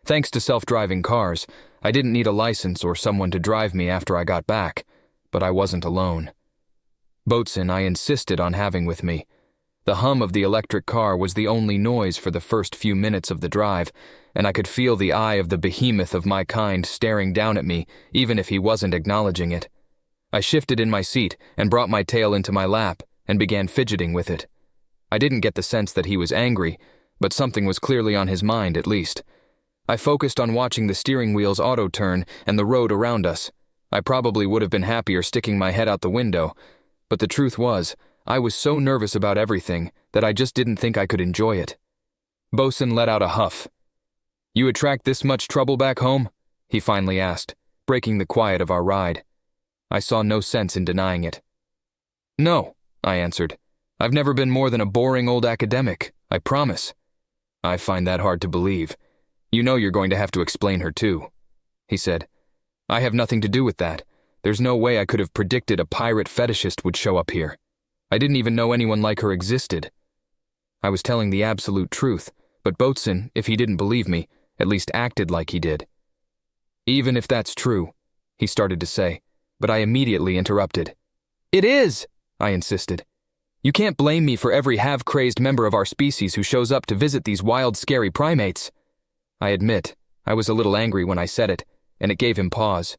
Thanks to self-driving cars, I didn't need a license or someone to drive me after I got back, but I wasn't alone. Boatswain I insisted on having with me. The hum of the electric car was the only noise for the first few minutes of the drive, and I could feel the eye of the behemoth of my kind staring down at me, even if he wasn't acknowledging it. I shifted in my seat and brought my tail into my lap and began fidgeting with it. I didn't get the sense that he was angry, but something was clearly on his mind at least. I focused on watching the steering wheel's auto-turn and the road around us. I probably would have been happier sticking my head out the window, but the truth was, I was so nervous about everything that I just didn't think I could enjoy it. Bosun let out a huff. "You attract this much trouble back home?" he finally asked, breaking the quiet of our ride. I saw no sense in denying it. "No," I answered. "I've never been more than a boring old academic, I promise." "I find that hard to believe. You know you're going to have to explain her too," he said. "I have nothing to do with that. There's no way I could have predicted a pirate fetishist would show up here. I didn't even know anyone like her existed." I was telling the absolute truth, but Boatswain, if he didn't believe me, at least acted like he did. "Even if that's true," he started to say, but I immediately interrupted. "It is!" I insisted. "You can't blame me for every half-crazed member of our species who shows up to visit these wild, scary primates." I admit, I was a little angry when I said it, and it gave him pause.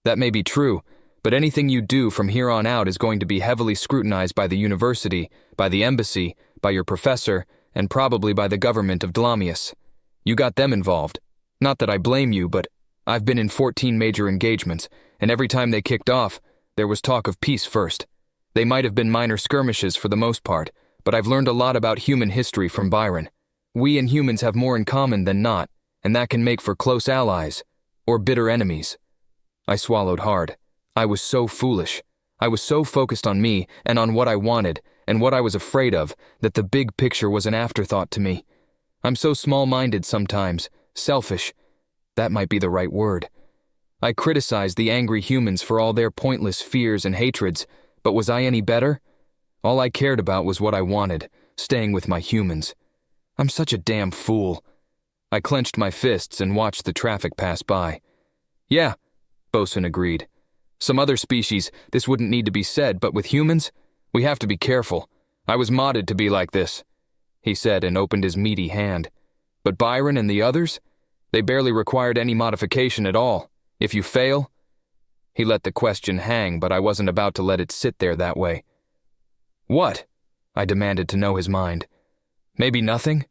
"That may be true, but anything you do from here on out is going to be heavily scrutinized by the university, by the embassy, by your professor, and probably by the government of Dlamius. You got them involved. Not that I blame you, but I've been in 14 major engagements, and every time they kicked off, there was talk of peace first. They might have been minor skirmishes for the most part, but I've learned a lot about human history from Byron. We and humans have more in common than not, and that can make for close allies, or bitter enemies." I swallowed hard. I was so foolish. I was so focused on me and on what I wanted and what I was afraid of that the big picture was an afterthought to me. I'm so small-minded sometimes, selfish. That might be the right word. I criticized the angry humans for all their pointless fears and hatreds, but was I any better? All I cared about was what I wanted, staying with my humans. I'm such a damn fool. I clenched my fists and watched the traffic pass by. "Yeah," Bosun agreed. "Some other species, this wouldn't need to be said, but with humans, we have to be careful. I was modded to be like this," he said and opened his meaty hand. "But Byron and the others? They barely required any modification at all. If you fail..." He let the question hang, but I wasn't about to let it sit there that way. "What?" I demanded to know his mind. "Maybe nothing?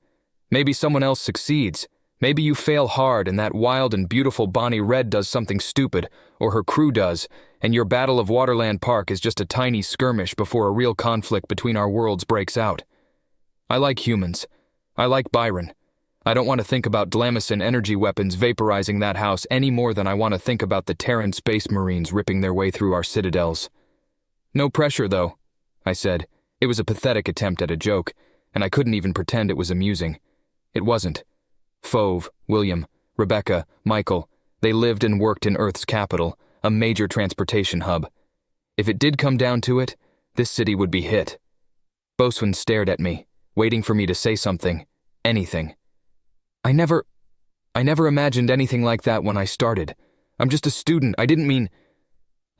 Maybe someone else succeeds. Maybe you fail hard and that wild and beautiful Bonnie Red does something stupid, or her crew does, and your Battle of Waterland Park is just a tiny skirmish before a real conflict between our worlds breaks out. I like humans. I like Byron. I don't want to think about Dlamacin energy weapons vaporizing that house any more than I want to think about the Terran Space Marines ripping their way through our citadels." "No pressure, though," I said. It was a pathetic attempt at a joke, and I couldn't even pretend it was amusing. It wasn't. Fove, William, Rebecca, Michael, they lived and worked in Earth's capital, a major transportation hub. If it did come down to it, this city would be hit. Bosun stared at me, waiting for me to say something, anything. I never imagined anything like that when I started. I'm just a student, I didn't mean..."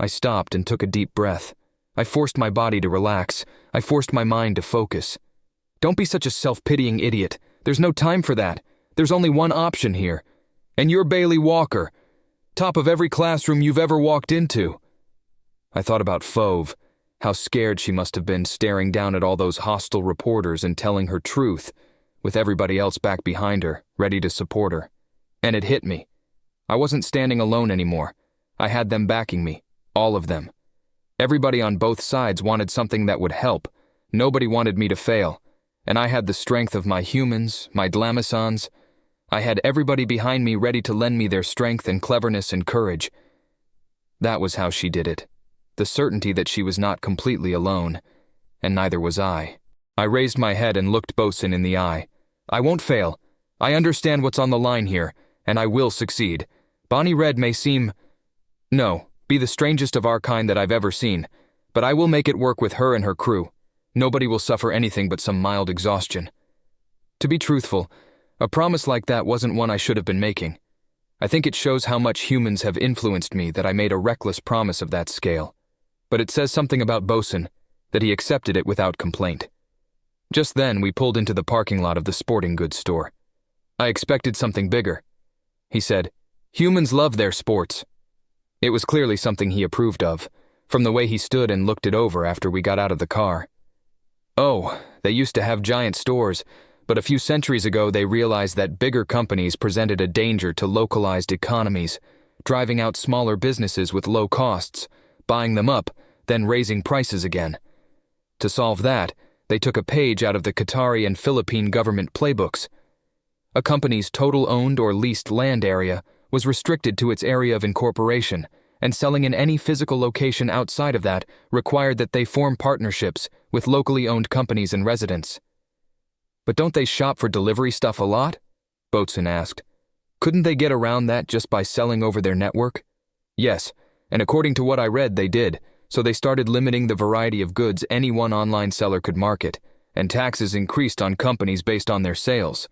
I stopped and took a deep breath. I forced my body to relax. I forced my mind to focus. "Don't be such a self-pitying idiot. There's no time for that. There's only one option here. And you're Bailey Walker. Top of every classroom you've ever walked into." I thought about Fove, how scared she must have been staring down at all those hostile reporters and telling her truth, with everybody else back behind her, ready to support her. And it hit me. I wasn't standing alone anymore. I had them backing me, all of them. Everybody on both sides wanted something that would help. Nobody wanted me to fail. And I had the strength of my humans, my Dlamacons. I had everybody behind me ready to lend me their strength and cleverness and courage. That was how she did it. The certainty that she was not completely alone, and neither was I. I raised my head and looked Bosun in the eye. "I won't fail. I understand what's on the line here, and I will succeed. Bonnie Red may seem... be the strangest of our kind that I've ever seen, but I will make it work with her and her crew. Nobody will suffer anything but some mild exhaustion. To be truthful, A promise like that wasn't one I should have been making. I think it shows how much humans have influenced me that I made a reckless promise of that scale. But it says something about Bosun, that he accepted it without complaint. Just then, we pulled into the parking lot of the sporting goods store. I expected something bigger. He said, "Humans love their sports." It was clearly something he approved of, from the way he stood and looked it over after we got out of the car. Oh, they used to have giant stores, but a few centuries ago they realized that bigger companies presented a danger to localized economies, driving out smaller businesses with low costs, buying them up, then raising prices again. To solve that, they took a page out of the Qatari and Philippine government playbooks. A company's total owned or leased land area was restricted to its area of incorporation, and selling in any physical location outside of that required that they form partnerships with locally owned companies and residents. "But don't they shop for delivery stuff a lot?" Boatson asked. "Couldn't they get around that just by selling over their network?" "Yes, and according to what I read, they did, so they started limiting the variety of goods any one online seller could market, and taxes increased on companies based on their sales.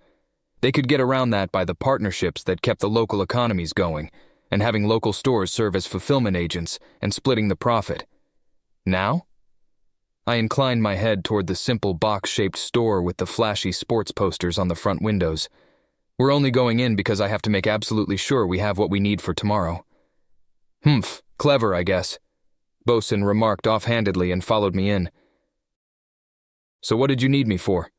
They could get around that by the partnerships that kept the local economies going, and having local stores serve as fulfillment agents and splitting the profit. Now?" I inclined my head toward the simple box-shaped store with the flashy sports posters on the front windows. "We're only going in because I have to make absolutely sure we have what we need for tomorrow." "Humph, clever, I guess," Bosun remarked offhandedly and followed me in. "So what did you need me for?"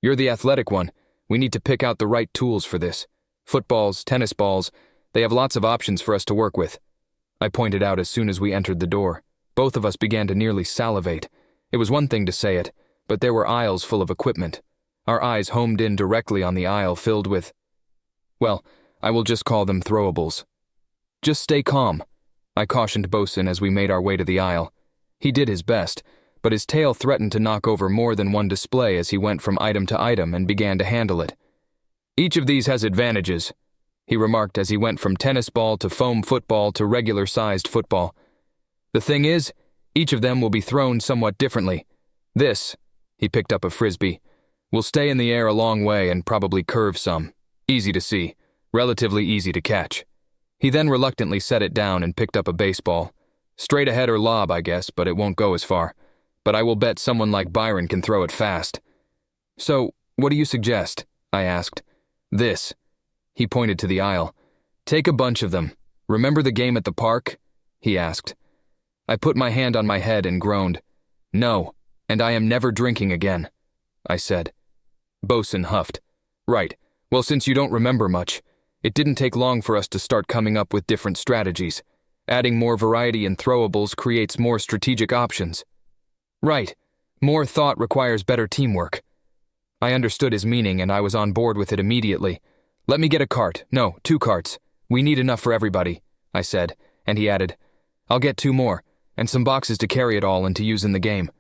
"You're the athletic one. We need to pick out the right tools for this. Footballs, tennis balls, they have lots of options for us to work with," I pointed out as soon as we entered the door. Both of us began to nearly salivate. It was one thing to say it, but there were aisles full of equipment. Our eyes homed in directly on the aisle filled with, well, I will just call them throwables. "Just stay calm," I cautioned Bosun as we made our way to the aisle. He did his best, but his tail threatened to knock over more than one display as he went from item to item and began to handle it. "Each of these has advantages," he remarked as he went from tennis ball to foam football to regular-sized football. "The thing is, each of them will be thrown somewhat differently. This," he picked up a frisbee, "will stay in the air a long way and probably curve some. Easy to see, relatively easy to catch." He then reluctantly set it down and picked up a baseball. "Straight ahead or lob, I guess, but it won't go as far. But I will bet someone like Byron can throw it fast." "So, what do you suggest?" I asked. "This." He pointed to the aisle. "Take a bunch of them. Remember the game at the park?" he asked. I put my hand on my head and groaned. "No, and I am never drinking again," I said. Bosun huffed. "Right. Well, since you don't remember much, it didn't take long for us to start coming up with different strategies. Adding more variety in throwables creates more strategic options." "Right. More thought requires better teamwork." I understood his meaning and I was on board with it immediately. "Let me get a cart. No, 2 carts. We need enough for everybody," I said, and he added, "I'll get 2 more, and some boxes to carry it all and to use in the game."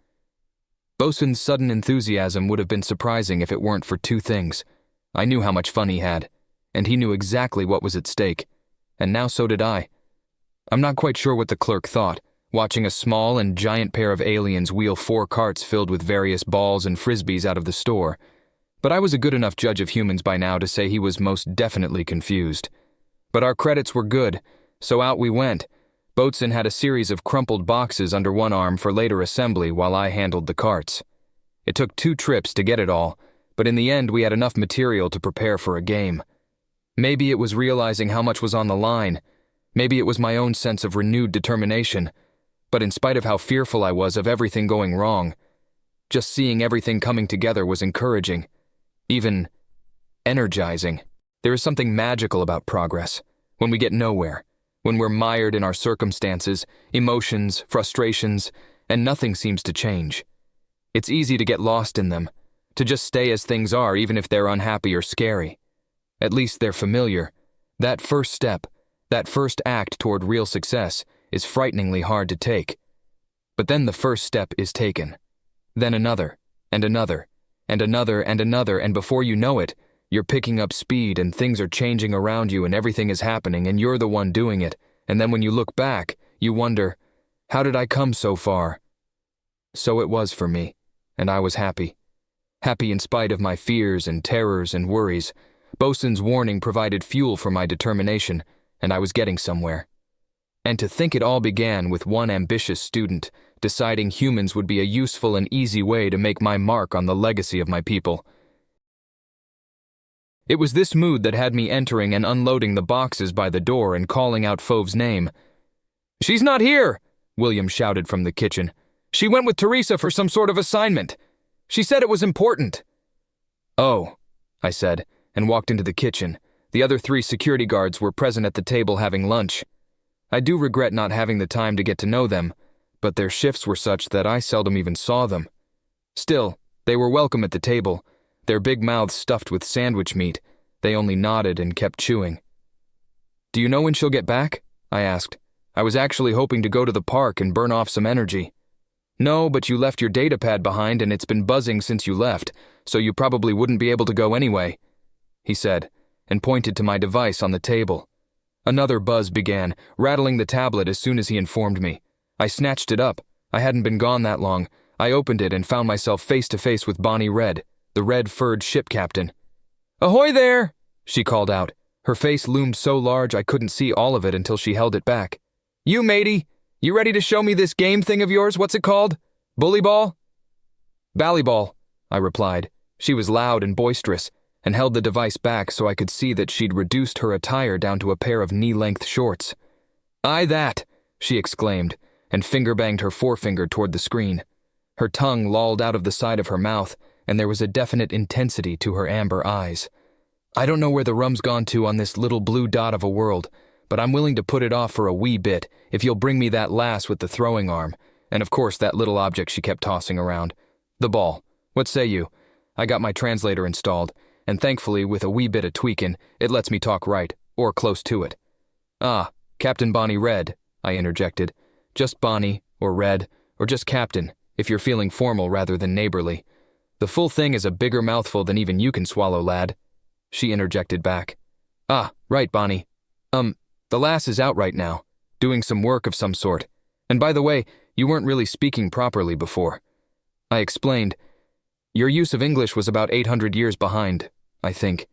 Bosun's sudden enthusiasm would have been surprising if it weren't for 2 things. I knew how much fun he had, and he knew exactly what was at stake, and now so did I. I'm not quite sure what the clerk thought, watching a small and giant pair of aliens wheel 4 carts filled with various balls and frisbees out of the store, but I was a good enough judge of humans by now to say he was most definitely confused. But our credits were good, so out we went. Boatson had a series of crumpled boxes under one arm for later assembly while I handled the carts. It took 2 trips to get it all, but in the end we had enough material to prepare for a game. Maybe it was realizing how much was on the line. Maybe it was my own sense of renewed determination. But in spite of how fearful I was of everything going wrong, just seeing everything coming together was encouraging, even energizing. There is something magical about progress, when we get nowhere, when we're mired in our circumstances, emotions, frustrations, and nothing seems to change. It's easy to get lost in them, to just stay as things are even if they're unhappy or scary. At least they're familiar. That first step, that first act toward real success, is frighteningly hard to take. But then the first step is taken. Then another, and another, and another, and another, and before you know it, you're picking up speed and things are changing around you and everything is happening and you're the one doing it, and then when you look back, you wonder, how did I come so far? So it was for me, and I was happy. Happy in spite of my fears and terrors and worries, Bosun's warning provided fuel for my determination, and I was getting somewhere. And to think it all began with one ambitious student deciding humans would be a useful and easy way to make my mark on the legacy of my people. It was this mood that had me entering and unloading the boxes by the door and calling out Fauve's name. "She's not here!" William shouted from the kitchen. "She went with Teresa for some sort of assignment. She said it was important." "Oh," I said, and walked into the kitchen. The other 3 security guards were present at the table having lunch. I do regret not having the time to get to know them, but their shifts were such that I seldom even saw them. Still, they were welcome at the table, their big mouths stuffed with sandwich meat. They only nodded and kept chewing. "Do you know when she'll get back?" I asked. I was actually hoping to go to the park and burn off some energy. "No, but you left your datapad behind and it's been buzzing since you left, so you probably wouldn't be able to go anyway," he said, and pointed to my device on the table. Another buzz began, rattling the tablet as soon as he informed me. I snatched it up. I hadn't been gone that long. I opened it and found myself face to face with Bonnie Red, the red-furred ship captain. "Ahoy there!" she called out. Her face loomed so large I couldn't see all of it until she held it back. "You, matey, you ready to show me this game thing of yours? What's it called? Bully ball?" "Ballyball," I replied. She was loud and boisterous, and held the device back so I could see that she'd reduced her attire down to a pair of knee-length shorts. "Aye that," she exclaimed, and finger-banged her forefinger toward the screen. Her tongue lolled out of the side of her mouth, and there was a definite intensity to her amber eyes. "I don't know where the rum's gone to on this little blue dot of a world, but I'm willing to put it off for a wee bit if you'll bring me that lass with the throwing arm, and of course that little object she kept tossing around. The ball. What say you? I got my translator installed, and thankfully, with a wee bit of tweaking, it lets me talk right, or close to it." "Ah, Captain Bonnie Red," I interjected. "Just Bonnie, or Red, or just Captain, if you're feeling formal rather than neighborly. The full thing is a bigger mouthful than even you can swallow, lad," she interjected back. "Ah, right, Bonnie. The lass is out right now, doing some work of some sort. And by the way, you weren't really speaking properly before." I explained. "Your use of English was about 800 years behind, I think.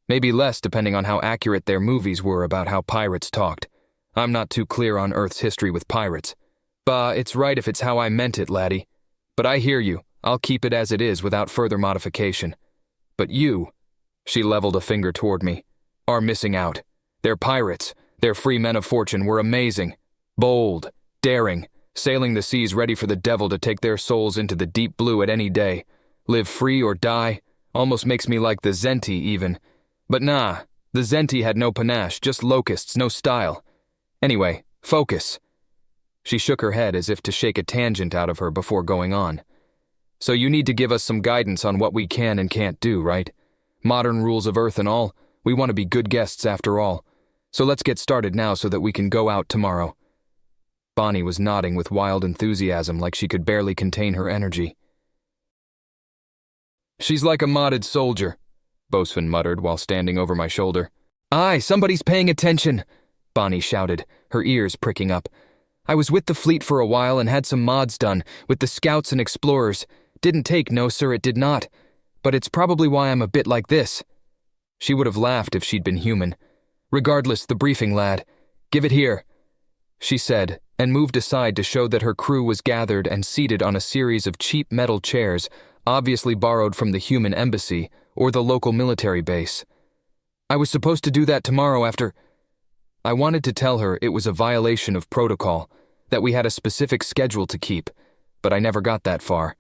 Maybe less depending on how accurate their movies were about how pirates talked. I'm not too clear on Earth's history with pirates. Bah, it's right if it's how I meant it, laddie. But I hear you. I'll keep it as it is without further modification. But you," she leveled a finger toward me, "are missing out. They're pirates. Their free men of fortune were amazing. Bold, daring, sailing the seas ready for the devil to take their souls into the deep blue at any day. Live free or die. Almost makes me like the Zenti even. But nah, the Zenti had no panache, just locusts, no style. Anyway, focus." She shook her head as if to shake a tangent out of her before going on. "So you need to give us some guidance on what we can and can't do, right? Modern rules of Earth and all, we want to be good guests after all. So let's get started now so that we can go out tomorrow." Bonnie was nodding with wild enthusiasm like she could barely contain her energy. "She's like a modded soldier," Bosun muttered while standing over my shoulder. "Aye, somebody's paying attention," Bonnie shouted, her ears pricking up. "I was with the fleet for a while and had some mods done, with the scouts and explorers. Didn't take, no sir, it did not. But it's probably why I'm a bit like this." She would have laughed if she'd been human. "Regardless, the briefing, lad. Give it here," she said, and moved aside to show that her crew was gathered and seated on a series of cheap metal chairs, obviously borrowed from the human embassy or the local military base. "I was supposed to do that tomorrow after—" I wanted to tell her it was a violation of protocol, that we had a specific schedule to keep, but I never got that far.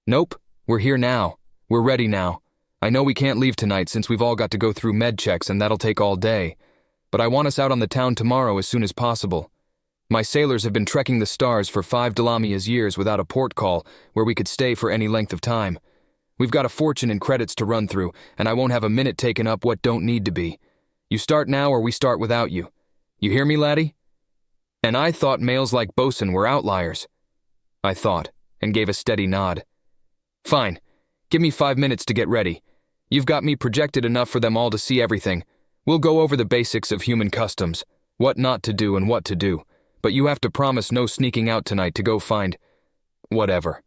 "Nope, we're here now. We're ready now. I know we can't leave tonight since we've all got to go through med checks and that'll take all day, but I want us out on the town tomorrow as soon as possible. My sailors have been trekking the stars for 5 Delamia's years without a port call where we could stay for any length of time. We've got a fortune in credits to run through, and I won't have a minute taken up what don't need to be. You start now or we start without you. You hear me, laddie?" And I thought males like Bosun were outliers. I thought, and gave a steady nod. "Fine. Give me 5 minutes to get ready. You've got me projected enough for them all to see everything. We'll go over the basics of human customs, what not to do and what to do, but you have to promise no sneaking out tonight to go find—" "Whatever,"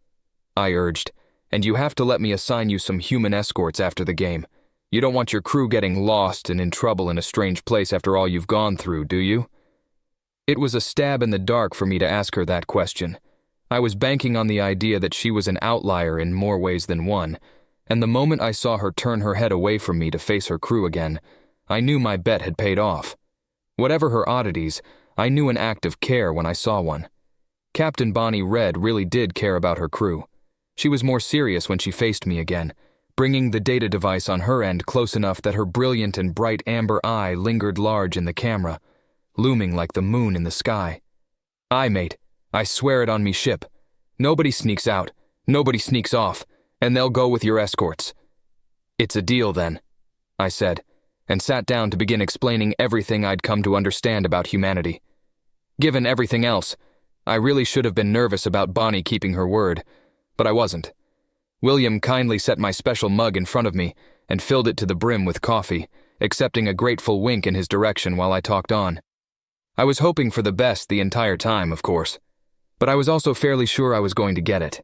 I urged, "and you have to let me assign you some human escorts after the game. You don't want your crew getting lost and in trouble in a strange place after all you've gone through, do you? It was a stab in the dark for me to ask her that question. I was banking on the idea that she was an outlier in more ways than one, and the moment I saw her turn her head away from me to face her crew again, I knew my bet had paid off. Whatever her oddities, I knew an act of care when I saw one. Captain Bonnie Red really did care about her crew. She was more serious when she faced me again, bringing the data device on her end close enough that her brilliant and bright amber eye lingered large in the camera, looming like the moon in the sky. Aye, mate, I swear it on me ship. Nobody sneaks out, nobody sneaks off, and they'll go with your escorts. It's a deal then, I said, and sat down to begin explaining everything I'd come to understand about humanity. Given everything else, I really should have been nervous about Bonnie keeping her word, but I wasn't. William kindly set my special mug in front of me and filled it to the brim with coffee, accepting a grateful wink in his direction while I talked on. I was hoping for the best the entire time, of course, but I was also fairly sure I was going to get it.